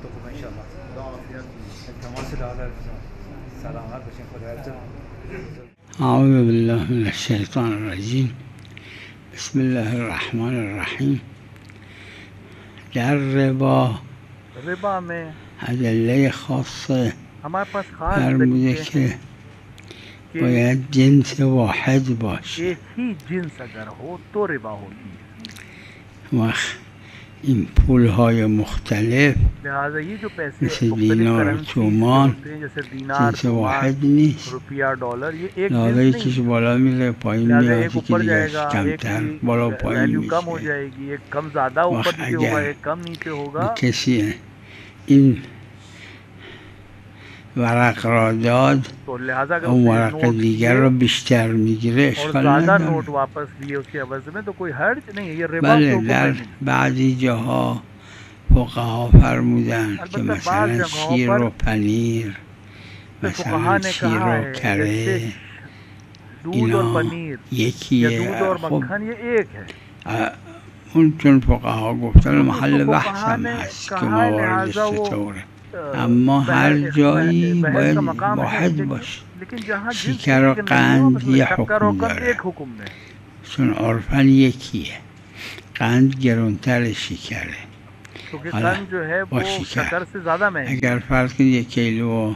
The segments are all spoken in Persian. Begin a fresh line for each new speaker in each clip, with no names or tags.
تو خوب ان شاء الله. خدا عافیت التماس دعا سلامت باشین. خدا
اعوذ بالله من الشیطان الرجیم. بسم الله الرحمن الرحیم. در ربا
में
ادله خاصه
हमारे पास खास
فرموده که باید جنس واحد باشه.
एक ही जिन्स अगर हो तो रिबा होती है.
وقت این پولهای مختلف
लिहाजा ये जो पैसे
مثل دینار و تومان
जैसे दीनार
جنس واحد نیست.
रुपया डॉलर ये एक
حالا
जिन्स
یکیش بالا میره پایین
लिहाजा
میاد،
एक
یکی
ऊपर
دیگه
जाएगा,
کمتر
एक
بالا پایین
वैल्यू कम हो
میشه.
जाएगी, एक कम ज्यादा ऊपर
वक्त
नीचे होगा,
अगर
एक कम नीचे होगा.
کسی این ورق را داد
तो लिहाजा अगर
اون
उसने
ورق
नोट
دیگر
लिए
رو بیشتر میگیره
और
اشکال
ज्यादा
نداره.
नोट वापस लिए उसके एवज में तो कोई हर्ज नहीं है. ये रिबा
بله
के हुक्म
در
नहीं.
بعضی جاها فقها فرمودن که
البته بعض
مثلا
جگهوں
شیر
پر
و پنیر،
فقها
مثلا
ने
شیر
कहा
و
है
کره
जैसे दूध और
اینا
पनीर या
یکیه.
दूध और
خب
मक्खन ये एक है.
اون چون فقها گفتن محل
तो
بحث
फुकहा
هم
ने
هست که
कहा है
مواردش
लिहाजा वो
چطوره. اما هر جایی باید واحد باشه.
लेकिन जहाँ
شکر و قند یه حکم داره،
एक हुक्म है.
چون عرفاً یکیه. قند گرونتر شکره.
क्योंकि
حالا
कन जो है
با
वो
شکر
शक्कर से ज्यादा महंगी.
اگر فرض کنید 1 کیلو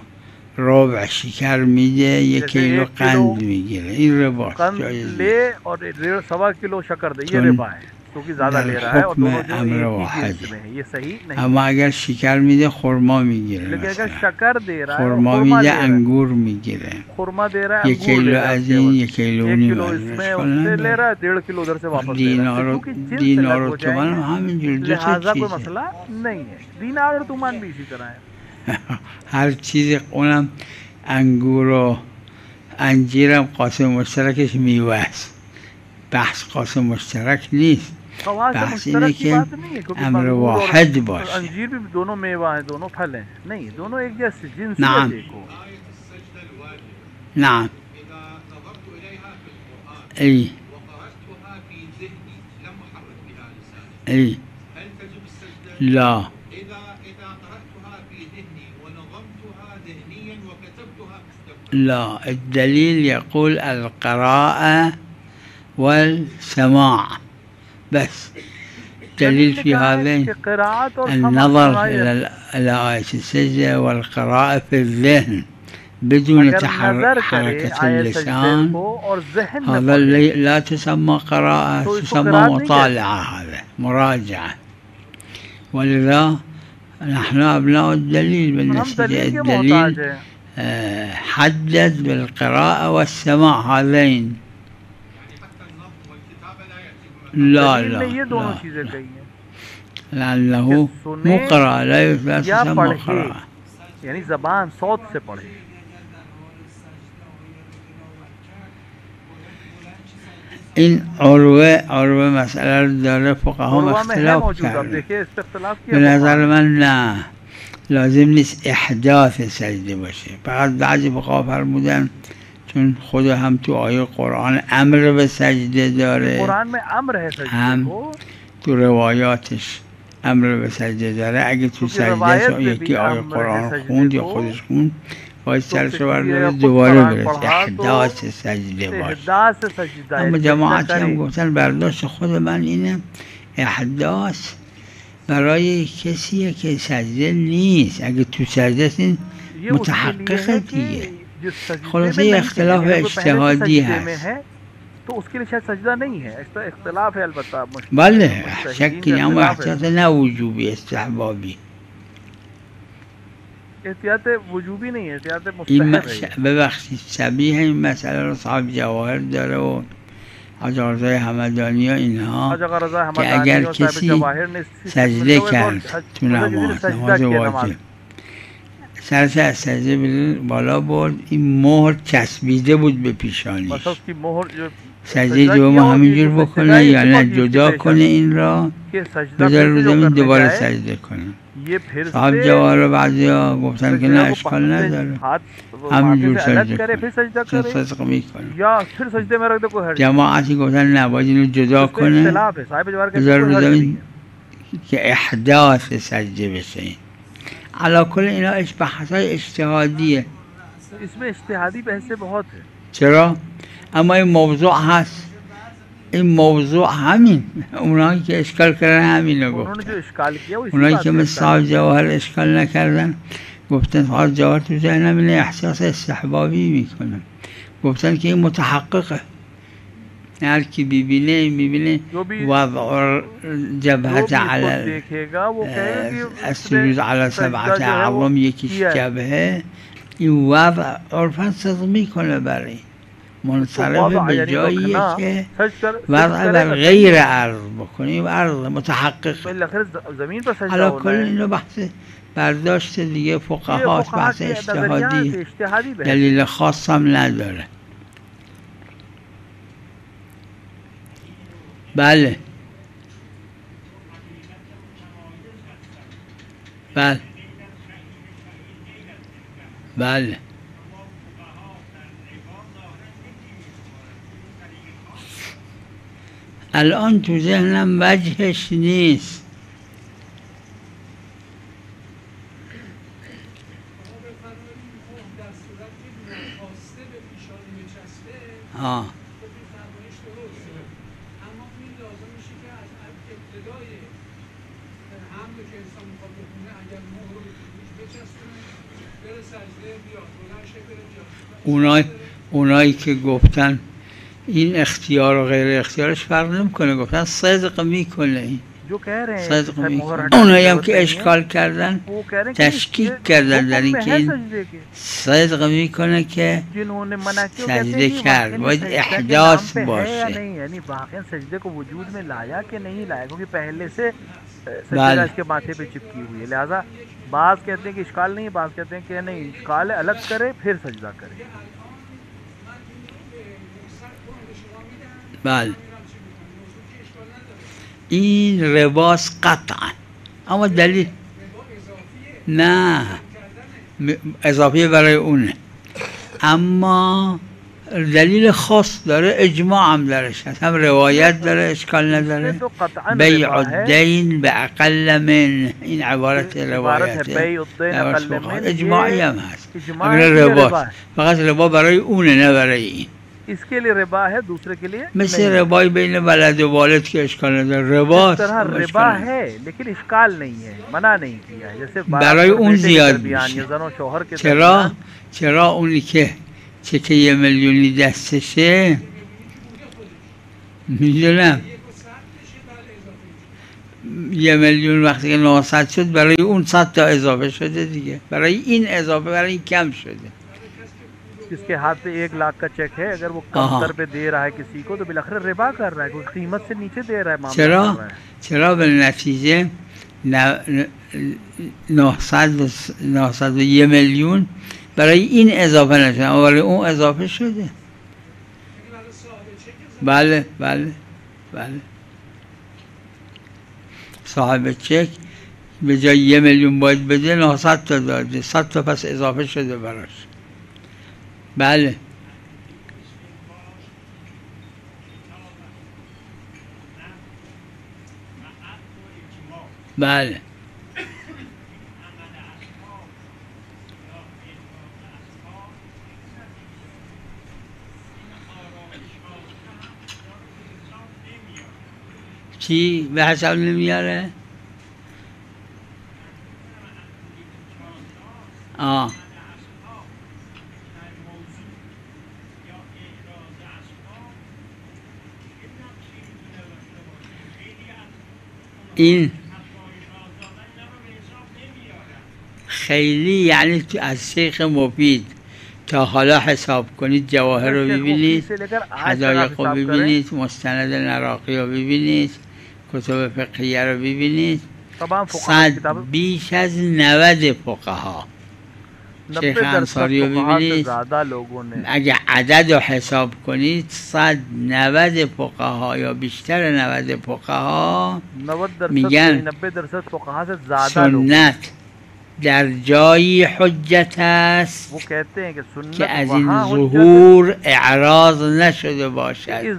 ربع شکر میده، 1 کیلو قند میگیره، این رباست،
कन
جایز
ले और 1.5 किलो शक्कर दे, ये
चुन
रिबा है क्योंकि ज्यादा ले रहा है और
हुक्म
दोनों जो
अमर
एक ही
वाहिद
जिन्स में है. ये सही नहीं.
اما اگر شکر میده خرما میگیره.
लेकिन अगर
مثلا
शक्कर दे रहा है और
خرما
खुरमा
میده
दे रहा है,
انگور میگیره.
खुरमा दे रहा है,
1
अंगूर
کیلو
दे रहा है
از
उसके
این
एवज.
1 کیلو
1
نیم
किलो
از
इसमें
اشکال
उससे ले
نداره.
रहा है, 1.5 किलो उधर से वापस ले रहा है.
دینار و
क्योंकि जिन्स
دینار
अलग
و
हो
تومان
जाएंगे,
هم همینجور دو تا
लिहाजा कोई
چیزه.
मसला नहीं है. दीनार और तुमान भी इसी तरह है.
هر چیز اونم انگور و انجیرم قاسم مشترکش میوه است. بحث قاسم مشترک نیست.
खवास से
بحث
मुश्तरक
اینه
की
که
बात नहीं है क्योंकि
امر
अंगूर और
واحد باشه.
अंजीर भी दोनों मेवा हैं, दोनों फल हैं. नहीं, दोनों एक जैसे जिन्स
نعم.
देखो.
نعم. ای ای لا لا، الدليل يقول القراءة والسماع بس. دليل في هذين النظر إلى آية السجدة والقراءة في الذهن بدون حركة اللسان. هذا لا تسمى قراءة، تسمى مطالعة، هذا مراجعة. ولذا نحن أبناء الدليل بالنسبة للدليل حدد بالقراءة والسماع هذين. لا لا لا، لأنه مو قراءة، لا تسمى قراءة.
यानी जबान صوت से पढ़े.
این عروه مسئله رو داره، فقها هم اختلاف کرده. به نظر من نه، لازم نیست احداث سجده باشه. فقط بعضی فقها فرمودن چون خود هم تو آیه قرآن امر به سجده داره، هم تو روایاتش امر به سجده داره. اگه تو سجده یکی آیه قرآن خوند یا خودش خوند، باید سرش رو برداره دوباره برسه احداث سجده باشه. اما جماعتی هم گفتن برداشت خود من اینه احداث برای کسیه که سجده نیست. اگه تو سجده است این متحققه دیگه. خلاصه یه اختلاف اجتهادی هست. بله، شکی نه، اما احتیاط نه وجوبی، استحبابی.
احتیاط وجوبی نہیں ہے، احتیاط
مستحب. ببخشید شبیه این مسئله رو صاحب جواهر داره و حاج رضای همدانی و اینها که اگر کسی سجده کرد تو نماز واجب، سرش از سجده بالا برد، این مهر چسبیده بود به پیشانیش، سجده دوم همینجور بکنه یا نه جدا کنه این را بذاره رو زمین دوباره سجده کنه. صاحب جواهر بعضی ها گفتن که نه اشکال نداره، همینجور سجده کنه، صدق میکنه. جماعتی گفتن نه باید اینو جدا کنه بذاره رو زمین که احداث سجده بشه. علا کل اینا بحثای اجتهادیه.
اسم اجتهادی بحث بہت ہے.
چرا؟ اما این موضوع هست. این موضوع همین اونایی که اشکال کردن همینو گفتن. اونایی که مثل صاحب جواهر اشکال نکردن گفتن صاحب جواهر تو ذهنم اینه احساس استحبابی میکنم. گفتن که این متحققه، هر کی ببینه وضع جبهت علی السجود علی سبعت اعظم یکیش جبهه، این وضع عرفاً صدق میکنه برای منصرف به جاییه که وضع بر غیر عرض بکنیم، عرض متحقق. حالا کل اینو بحث برداشت دیگه فقها هست، بحث اجتهادی، دلیل خاص هم نداره. بله بله بله الان تو ذهنم وجهش نیست. اونایی که گفتن این اختیار و غیر اختیارش فرق نمیکنه، گفتن صدق میکنه، این صدق میکنه. اونایی هم که اشکال کردن تشکیک کردن در این که این صدق میکنه که سجده کرد، باید احداث باشه.
یعنی واقعا سجده کو وجود میں لایا کہ نہیں لایا، کیونکہ پہلے سے سجدہ اس کے ماتھے پہ چپکی ہوئی ہے. لہذا بعض کہتے ہیں کہ اشکال نہیں ہے، بعض کہتے ہیں کہ نہیں اشکال ہے، الگ کرے پھر سجدہ کرے.
بله این رباس قطعا، اما دلیل نه اضافی برای اونه، اما دلیل خاص داره، اجماع هم درش هست، هم روایت داره، اشکال نداره. بیع الدین به اقل من، این عبارت روایته، اجماعی هم هست. اگر رباس فقط ربا برای اونه نه برای این.
اس کے لیے ربا ہے، دوسرے کے لیے
مثل ربای بین ولد و والد کے اشکال نداره. ربا
ربا ہے لیکن اشکال نہیں ہے، منع نہیں کیا ہے. جیسے
برای اون زیاد میشه. چرا اونی که چکه 1 میلیونی دستشه، میدونم 1 میلیون وقتی که 900 شد برای اون 100 تا اضافه شده دیگه، برای این اضافه برای این کم شده.
جس کے ہاتھ پہ 1 لاکھ کا چیک ہے، اگر وہ کم در پہ دے رہا ہے کسی کو تو بالاخره ربا کر رہا ہے، کوئی قیمت سے نیچے دے رہا ہے معاملہ.
چرا به نتیجه 901 میلیون برای این اضافه نشده، اما برای اون اضافه شده. بله بله بله صاحب چک به جای 1 میلیون باید بده، 900 تا داده، 100 تا پس اضافه شده براش. بله بله چی به حساب نمیاره؟ این خیلی یعنی از شیخ مفید تا حالا حساب کنید، جواهر رو ببینید، حدایق رو ببینید، مستند نراقی رو ببینید، کتب فقهیه رو ببینید، بیش از 90 فقها، شیخ انصاری رو ببینید، اگه عدد رو حساب کنید 190 فقها یا بیشتر 90 فقها میگن سنت در جایی حجت است که از این ظهور اعراض نشده باشد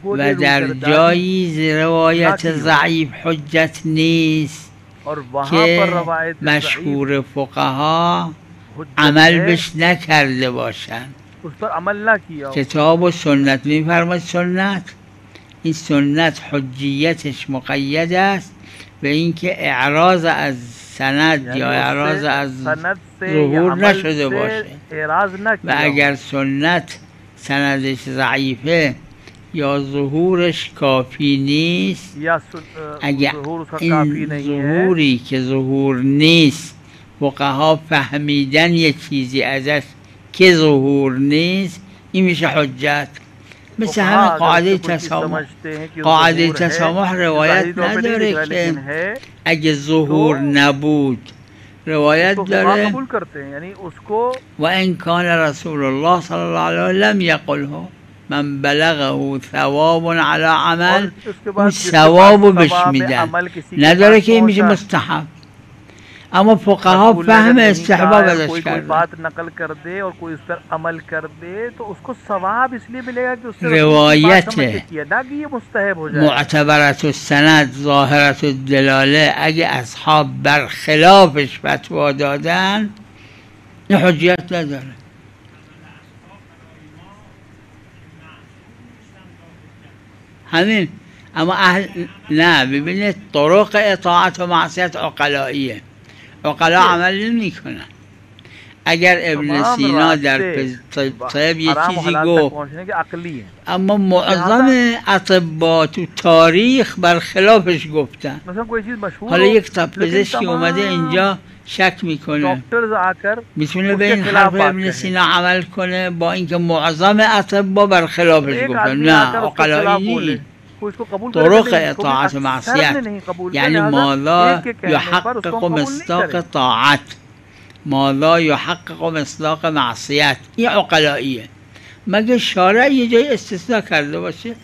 و در جایی روایت ضعیف حجت نیست که مشهور فقها عمل بهش نکرده باشند. کتاب و سنت می‌فرماید سنت، این سنت حجیتش مقید است به اینکه اعراض از سند یا اعراض از ظهور نشده باشه و اگر سنت سندش ضعیفه یا ظهورش کافی نیست، اگر این ظهوری که ظهور نیست فقها فهمیدن یه چیزی ازش که ظهور نیست، این میشه حجت. مثل همه قاعده تسامح. قاعده تسامح روایت نداره که اگه ظهور نبود، روایت داره و این کان رسول الله صلی الله علیه و لم یقله من بلغه ثواب علی عمل، اون ثوابو بهش میدن، نداره که این میشه مستحب. اما فقها فهم استحباب ازش کرده.
بات نقل کر دے اور کوئی اس پر عمل کر دے تو اس کو ثواب اس لیے ملے گا کہ اس سے
روایت
مستحب ہو جائے.
معتبرت السند ظاهرت الدلاله اگه اصحاب برخلافش فتوا دادن این حجیت نداره. همین. اما نه، ببینید طرق اطاعت و معصیت عقلائیه، عقلا عمل نمی کنن. اگر ابن سینا در طب یه چیزی گفت اما معظم اطباء تو تاریخ برخلافش گفتن. حالا یک تا پزشکی اومده اینجا شک میکنه، میتونه به این حرف ابن سینا عمل کنه با اینکه معظم اطباء برخلافش گفتن؟ نه، عقلایی نیست. طرق اطاعت معصیت یعنی ما لا یحقق مصداق طاعت، ما لا یحقق مصداق معصیت، این عقلائیه. مگه شارع یه جای استثناء کرده باشه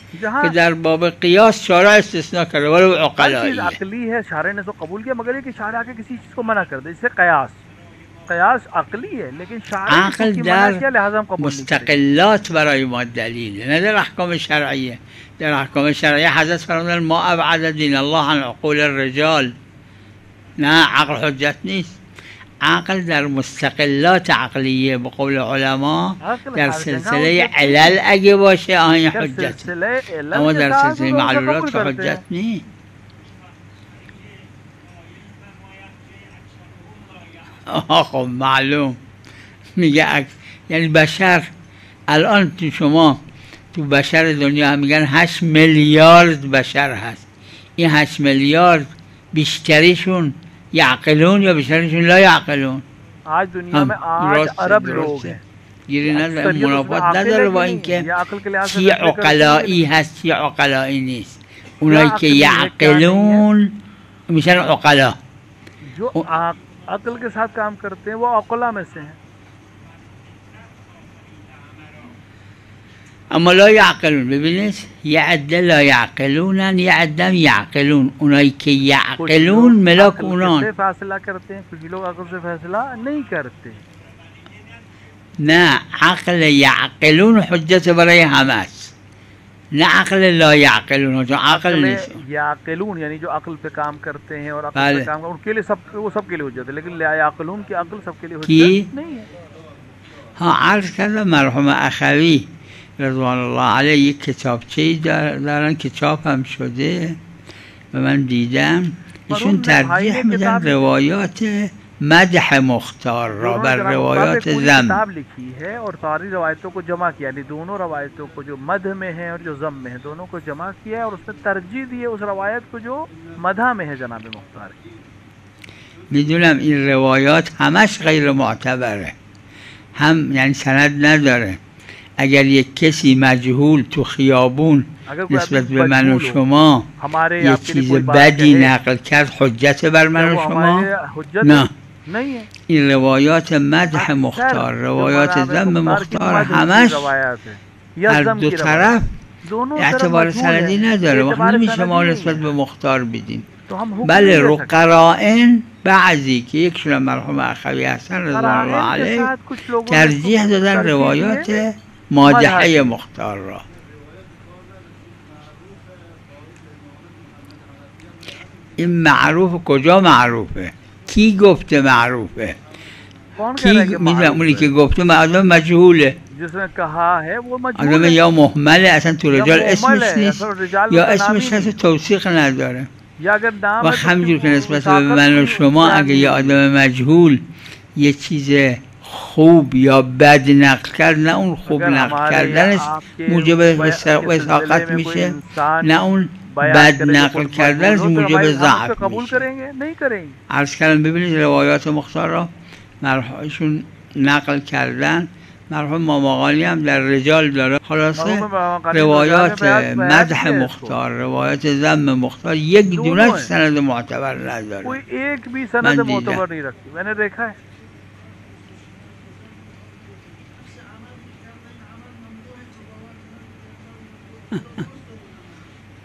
که در باب قیاس شارع استثناء کرده ولی عقلائیه.
عقلی ہے، شارع نے تو قبول کیا، مگر یہ کہ شارع کے کسی چیز کو منع کر دے، اسے قیاس عقلی ہے لیکن شارع
عقل در مستقلات برای ما دلیله، نه در احکام شرعیه. در احکام شرعیه حضرت فرمودن ما ابعد دین الله عن عقول الرجال، نه عقل حجت نیست. عقل در مستقلات عقلیه به قول علما، در سلسله علل اگه باشه آهن حجت، اما در سلسله معلولات که حجت نیست. خب معلوم میگه یعنی بشر الان تو شما تو بشر دنیا میگن 8 میلیارد بشر هست. این 8 میلیارد بیشتریشون یعقلون یا بیشتریشون لا یعقلون؟
آج دنیا میں 8 ارب لوگ ہیں.
گیری نداره، منافات نداره با اینکه چی عقلایی هست چی عقلایی نیست. اونایی که یعقلون میشن عقلا،
جو عقل کے ساتھ کام کرتے ہیں وہ عقلا میں سے ہیں.
اما لا یعقلون، ببینید یه عده لا یعقلونن، یه عده یعقلون. اونایی که یعقلون ملاک اونان.
فیصلہ کرتے ہیں، کچھ لوگ عقل سے فیصلہ نہیں کرتے.
نه، عقل یعقلون حجت برای همه است، نه عقل لا یعقلون، جو عقل نیست.
یعقلون یعنی جو عقل پہ کام کرتے ہیں اور عقل پہ کام کرتے ہیں، ان کے لیے وہ سب کے لیے حجت ہے، لیکن لا یعقلون کی عقل سب کے لیے حجت نہیں ہے.
ها عرض کردم مرحوم اخوی رضوان الله علیه یک کتابچه‌ای دارن که چاپ هم شده و من دیدم. ایشون ترجیح میدن روایات مدح مختار را بر روایات ذم.
کتاب لکھی ہے اور ساری روایتوں کو جمع کیا، یعنی دونوں روایتوں کو جو مدح میں ہے اور جو ذم میں ہے دونوں کو جمع کیا ہے اور اس نے ترجیح دی ہے اس روایت کو جو مدح میں ہے جناب مختار.
میدونم این روایات همش غیر معتبره، هم یعنی سند نداره. اگر یک کسی مجهول تو خیابون نسبت به من و شما یک چیز بدی نقل کرد حجت بر من و شما؟ نه. این روایات مدح مختار، روایات ذم مختار همش هر دو طرف اعتبار سندی نداره و نمیشه ما نسبت به مختار بدیم. بله رو قرائن بعضی که یکشون مرحوم اخوی حسن رضوان الله علیه ترجیح دادن روایات مادحه مختار را. این معروف کجا معروفه؟ کی گفته معروفه؟ کی میدونم اونی که گفته آدم مجهوله، آدم یا مهمله اصلا تو رجال اسمش نیست یا اسمش هست توثیق نداره. و همینجور که نسبت به من و شما اگه یه آدم مجهول یه چیز خوب یا بد نقل کرد، نه اون خوب نقل کردنش موجب وثاقت میشه، نه اون بد نقل کردنش موجب ضعف میشه. عرض کردم ببینید روایات مختار را مرحومشون نقل کردن، مرحوم ماماقانی هم در رجال داره. خلاصه روایات مدح مختار، روایات ذم مختار یک دونش سند معتبر نداره. من دیدم.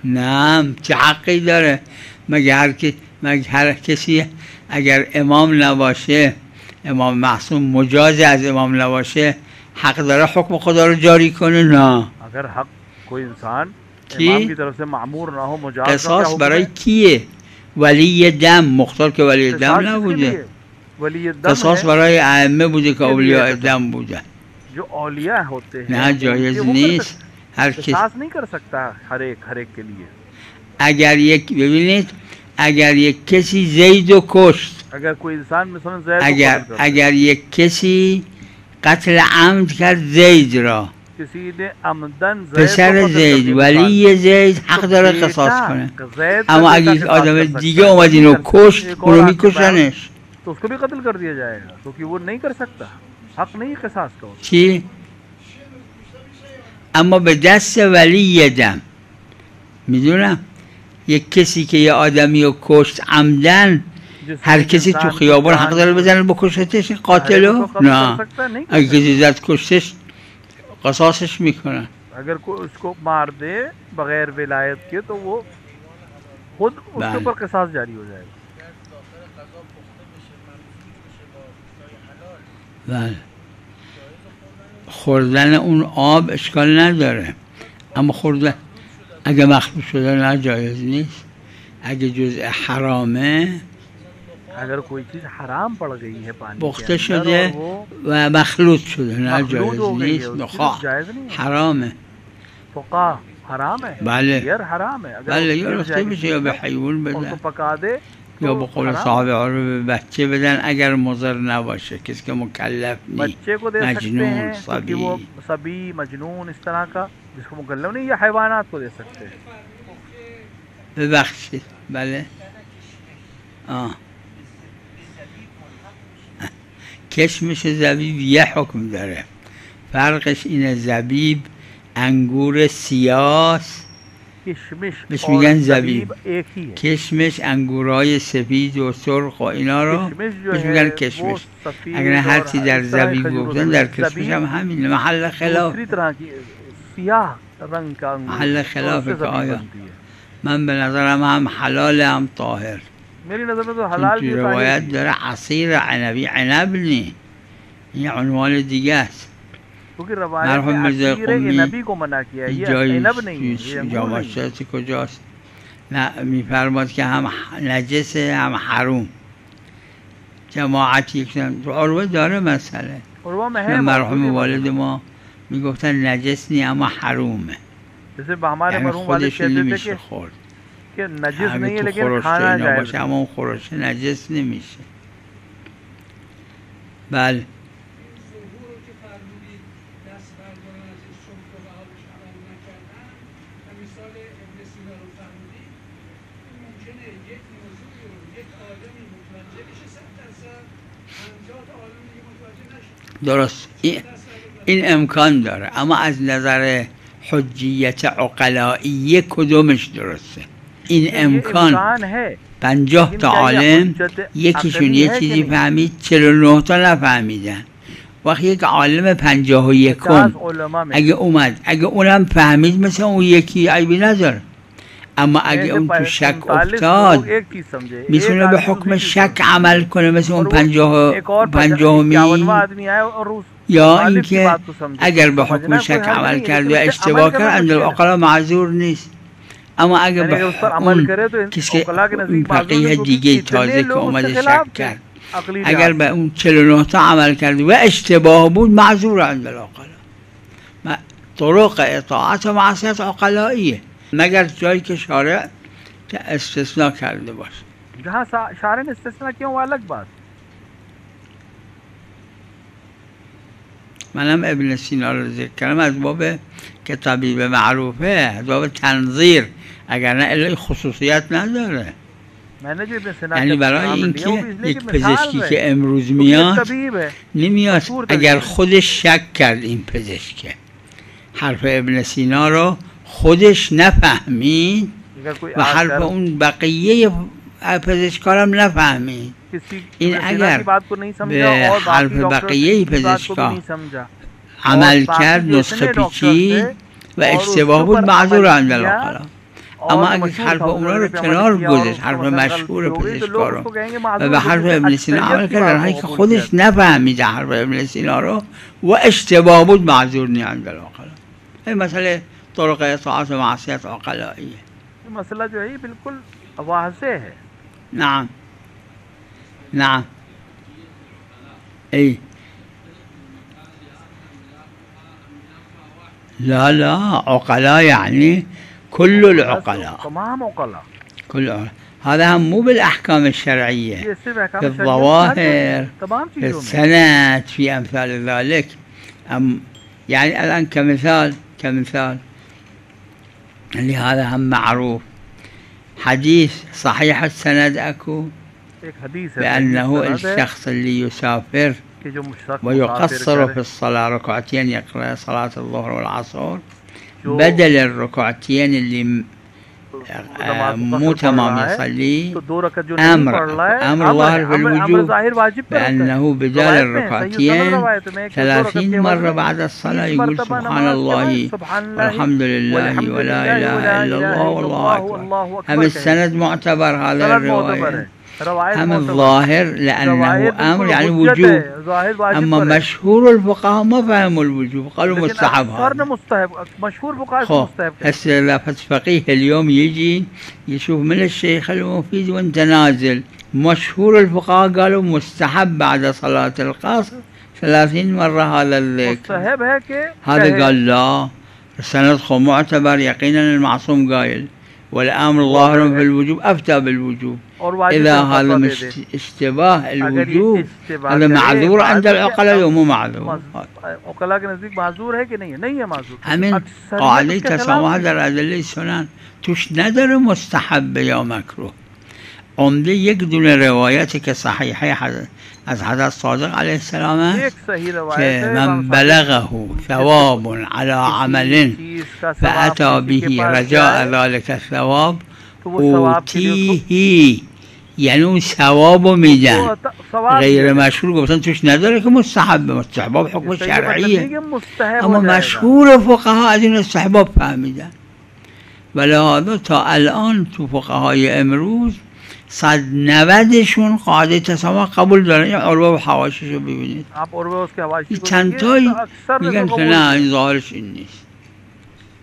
نه چه حقی داره؟ مگه هر کسی اگر امام نباشه، امام معصوم مجاز از امام نباشه، حق داره حکم خدا رو جاری کنه؟ نه.
اگر حق کوئی انسان امام کی طرف سے معمور نہ ہو مجاز،
قصاص برای کیه؟ ولی دم. مختار که ولی دم نبوده، قصاص برای ائمه بوده که اولیاء دم بوده.
جو اولیاء ہوتے ہیں
نه جایز نیست. هر کس
قصاص نہیں کر سکتا ہر ایک کے لیے.
اگر یک ببینید اگر یک کسی زید و کشت،
اگر کوئی انسان مثلا زید
اگر یک کسی قتل عمد کرد زید را،
کسی نے عمدن
پسر زید ولی زید حق داره قصاص کنه. اما اگر یک آدم دیگه اومد اینو کشت، اونو میکشنش.
تو اس کو بھی قتل کر دیا جائے گا کیونکہ وہ نہیں کر سکتا، حق نہیں قصاص کا.
چی؟ اما به دست ولی دم. میدونم یک کسی که یه آدمی رو کشت عمدن، هر کسی تو خیابان حق داره بزنه بکشتش قاتلو؟ نه. اگه کسی زد کشتش قصاصش میکنن.
اگر کوئی اس کو مار دے بغیر ولایت کے تو وہ خود اس کے اوپر قصاص جاری ہو جائے گا.
بله. خوردن اون آب اشکال نداره، اما خوردن اگه مخلوط شده نه جایز نیست. اگه جزء حرامه،
اگر کوئی چیز حرام پڑ گئی ہے پانی
پخته شده و مخلوط شده نه جایز نیست، نخواه حرامه.
فقا حرام ہے.
بله
یر حرام ہے.
بله یا رفته بشه یا به حیوان بدن یا به قول صاحب عربی به بچه بدن اگر مضر نباشه، کسی که مکلف نیست، مجنون،
صبی، مجنون، اس طرح کا جس کو مکلف نہیں، یا حیوانات کو دے سکتے ہیں.
ببخشید. بله. کشمش زبیب یه حکم داره، فرقش اینه زبیب انگور سیاس بهش میگن زبیب، کشمش انگورای سفید و سرخ و اینا رو بهش میگن کشمش. اگر هر چی در زبیب گفتن در کشمش هم همینه. محل خلاف، محل خلافه که آیا من به نظرم هم حلال هم طاهر.
میری نظر میں تو حلال بھی
روایت داره عصیر عنبی، عنب نی، این عنوان دیگه است. مرحوم میرزا قمی جایی جامعشتی کجاست نه میفرماد که هم نجسه هم حروم. جماعتی تو عروه داره مسئله. مرحوم والد ما میگفتن نجس نی اما حرومه، یعنی خودش نمیشه خورد.
کہ نجس نہیں ہے لیکن کھانا جائز ہے.
اما اون خورش نجس نمیشه. بله. درست این امکان داره، اما از نظر حجیت عقلایی کدومش درسته؟ این امکان 50 تا عالم یکیشون یه چیزی فهمید 49 تا نفهمیدن. وقتی یک عالم 51م اگه اومد اگه اونم فهمید مثل اون یکی عیبی نداره، اما اگه اون تو شک افتاد میتونه به حکم شک عمل کنه مثل اون 50می، یا اینکه اگر به حکم شک عمل کرد یا اشتباه کرد عند العقلا معذور نیست. اما اگه اون کسی که اون فقیه دیگه تازه که اومده شک کرد اگر به اون 49 تا عمل کرد و اشتباه بود معذور عند العقلا. طرق اطاعت و معصیت عقلاییه مگر جایی که شارع استثناء کرده باشه.
جہاں شارع نے استثناء کیا وہ الگ بات.
منم ابن سینا رو ذکر کردم از باب که طبیب معروفه، از باب تنظیر، اگر نه الا خصوصیت نداره. یعنی برای اینکه یک پزشکی که امروز میاد نمیاد اگر خودش شک کرد این پزشکه حرف ابن سینا رو خودش نفهمید و حرف اون بقیه پزشکارم نفهمید، این اگر به حرف بقیه پزشکار عمل کرد نسخه پیچید و اشتباه بود معذور عند العقلا. اما اگه حرف اونا رو کنار گذاشت، حرف مشهور پزشکار رو و به حرف ابن سینا عمل کرد در حالی که خودش نفهمید حرف ابن سینا رو و اشتباه بود معذور نی عند العقلا. این مسئله طرق اطاعت و معصیت عقلائیه.
مسئلہ جو ہے بالکل واضح ہے.
نعم نعم اي لا لا عقلاء يعني كل العقلاء
تمام عقلاء
كل العقلاء. هذا هم مو بالأحكام الشرعية، في الظواهر، في السند، في أمثال ذلك. يعني الآن كمثال اللي هذا هم معروف حديث صحيح السند أكو بأنه الشخص اللي يسافر ويقصر في الصلاة ركعتين يقرأ صلاة الظهر والعصر بدل الركعتين اللي مو تمام يصلي أمر ظاهر في الوجوب بأنه بدال الركعتين 30 مرة بعد الصلاة يقول سبحان الله والحمد لله ولا إله إلا الله والله أكبر. هم السند معتبر هذا الرواية، هم الظاهر لأنه أمر يعني وجوب، أما مشهور الفقهاء ما فهموا الوجوب قالوا مستحب.
مشهور الفقهاء مستحب.
هسه فقيه اليوم يجي يشوف من الشيخ المفيد وانت نازل، مشهور الفقهاء قالوا مستحب بعد صلاة القصر 30 مرة هذا
مستحب है कि
هذا قال لا السند معتبر يقينا المعصوم قايل والأمر ظاهر في الوجوب أفتى بالوجوب. إذا هذا اشتباه الوجوب هذا معذور عند العقلاء ومو معذور.
عقلاء के नजदीक معذور है कि नहीं है؟ नहीं है معذور.
همین قاعده تسامح در ادله سنن توش نداره مستحب یا مکروه. عمده یک دونه روایتی که صحیحه از حضرت صادق علیه السلام که من بلغه ثواب على عمل فأتى به رجاء ذلك الثواب اوتیه، یعنی ثوابو میدن. غیر مشهور گفتن توش نداره که مستحباب حکم شرعیه، اما مشهور فقها از این استحباب فهمیدن. ولهذا تا الان تو فقهای امروز 190شون قاعده تسامح قبول دارن. این عروه و حواشش رو ببینید، این چندتایی میگن که نه این ظاهرش این نیست.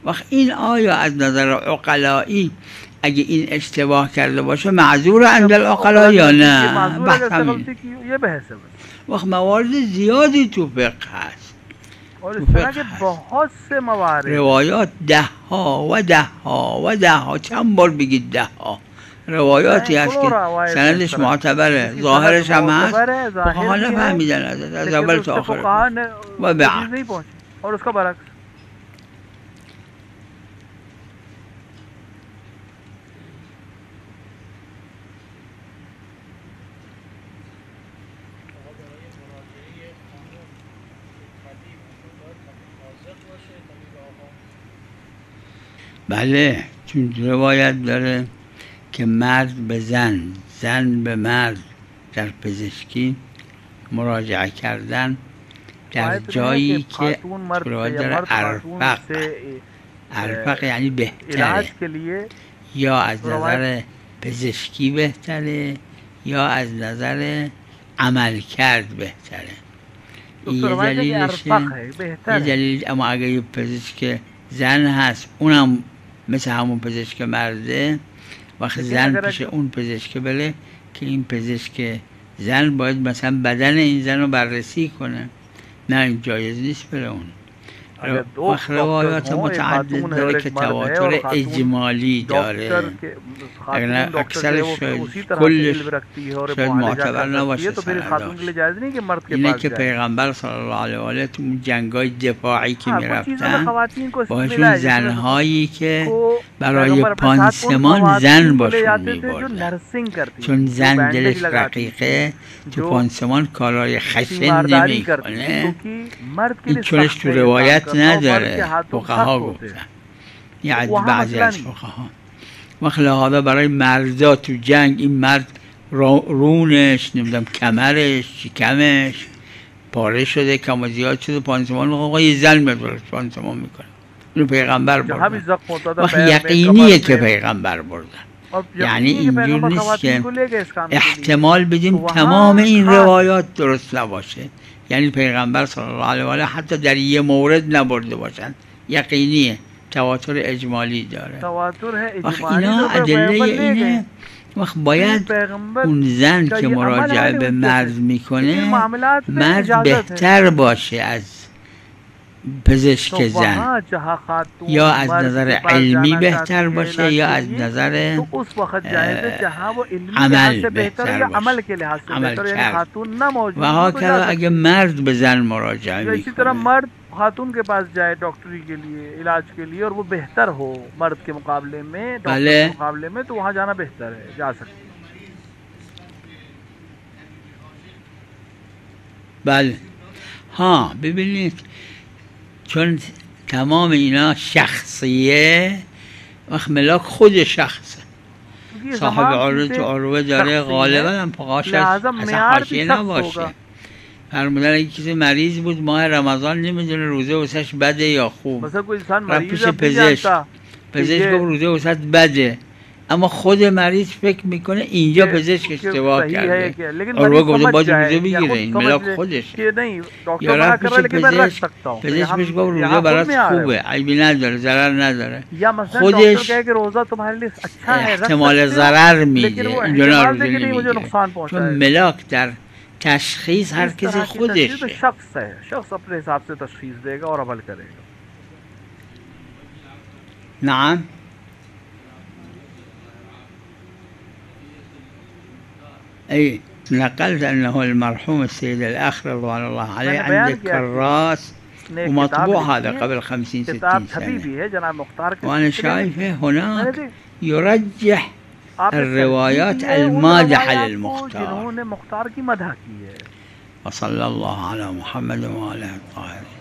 وقت این آیا از نظر عقلایی اگه این اشتباه کرده باشه معذور عند العقلاء یا نه؟ بحث همین. وقت موارد زیادی تو فقه هست، روایات 10 ها چند بار بگید 10 ها روایاتی هست که سندش معتبره، ظاهرش هم هست، فقها نفهمیدن از اول تا آخر و بعد. بله، چون روایت داره که مرد به زن، زن به مرد در پزشکی مراجعه کردن در جایی که روایت داره ارفق یعنی بهتره، یا از نظر پزشکی بهتره یا از نظر عمل کرد بهتره. این یه دلیلشه، یه دلیل. اما اگه یه پزشک زن هست اونم مثل همون پزشک مرده وقت زن پیش اون پزشک بره که این پزشک زن باید مثلا بدن این زن رو بررسی کنه، نه این جایز نیست بره اون. وقت روایات متعدد داره که تواتر اجمالی داره، اکثرش کلش شاید معتبر نباشه. اینه که پیغمبر صلی الله علیه و آله تو جنگای دفاعی که میرفتن باشون زنهایی که برای پانسمان زن باشون میبردن، چون زن دلش رقیقه تو پانسمان کارای خشن نمیکنه. این چونش تو روایت نداره، فقها گفتن، یعنی بعضی از فقها. وقت لحاظا برای مردا تو جنگ این مرد رونش، نمیدونم کمرش، شکمش پاره شده، کم و زیاد شده، پانسمان میکنه، یه زن میاد پانسمان میکنه. اینو پیغمبر بردن. وقت یقینیه که پیغمبر بردن، یعنی اینجور نیست که احتمال بدیم تمام این روایات درست نباشه، یعنی پیغمبر صلی الله علیه و آله حتی در یه مورد نبرده باشن، یقینیه، تواتر اجمالی داره. وقت اینا ادله اینه. وقت باید اون زن که مراجعه به مرد میکنه مرد بهتر باشه از پزشک زن، یا از نظر علمی بهتر باشه یا از نظر عمل بهتر باشه، عمل کرد. و هاکذا اگه مرد به زن مراجعه میکنه،
इसी तरह मर्द खातून के पास जाए डॉक्टरी के लिए, इलाज के लिए, और वो बेहतर हो मर्द के मुकाबले में, डॉक्टर के मुकाबले में, तो वहाँ जाना बेहतर है, जा सकते हैं.
بله ها ببینید، چون تمام اینا شخصیه، وقت ملاک خود شخصه، صاحب عروت عروه داره، غالبا هم پاقاش اصلا حاشیه نباشه. فرمودن اگه کسی مریض بود ماه رمضان نمیدونه روزه واسش بده یا خوب، رفت پیش پزشک گفت روزه واسش بده، اما خود مریض فکر میکنه اینجا پزشک اشتباه کرده، عروه گفته باید روزه بگیره، این ملاک خودشه. یا رفت پیش پزشک بهش گفت روزه برات خوبه، عیبی نداره، ضرر نداره، خودش احتمال ضرر میده، اینجا روزه نمیگیره، چون ملاک در تشخیص هر کسی خودشه.
شخص अपने हिसाब से तशखीस देगा और अमल करेगा.
نعم. أي نقلت أنه المرحوم السيد الأخ رضوان الله عليه عنده كراس ومطبوع هذا قبل 50-60 سنة، وأنا شايفه هناك يرجح الروايات المادحة للمختار. وصلى الله على محمد وآله الطاهرين.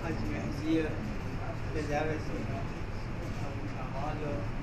حج مهدية بدأت أعمال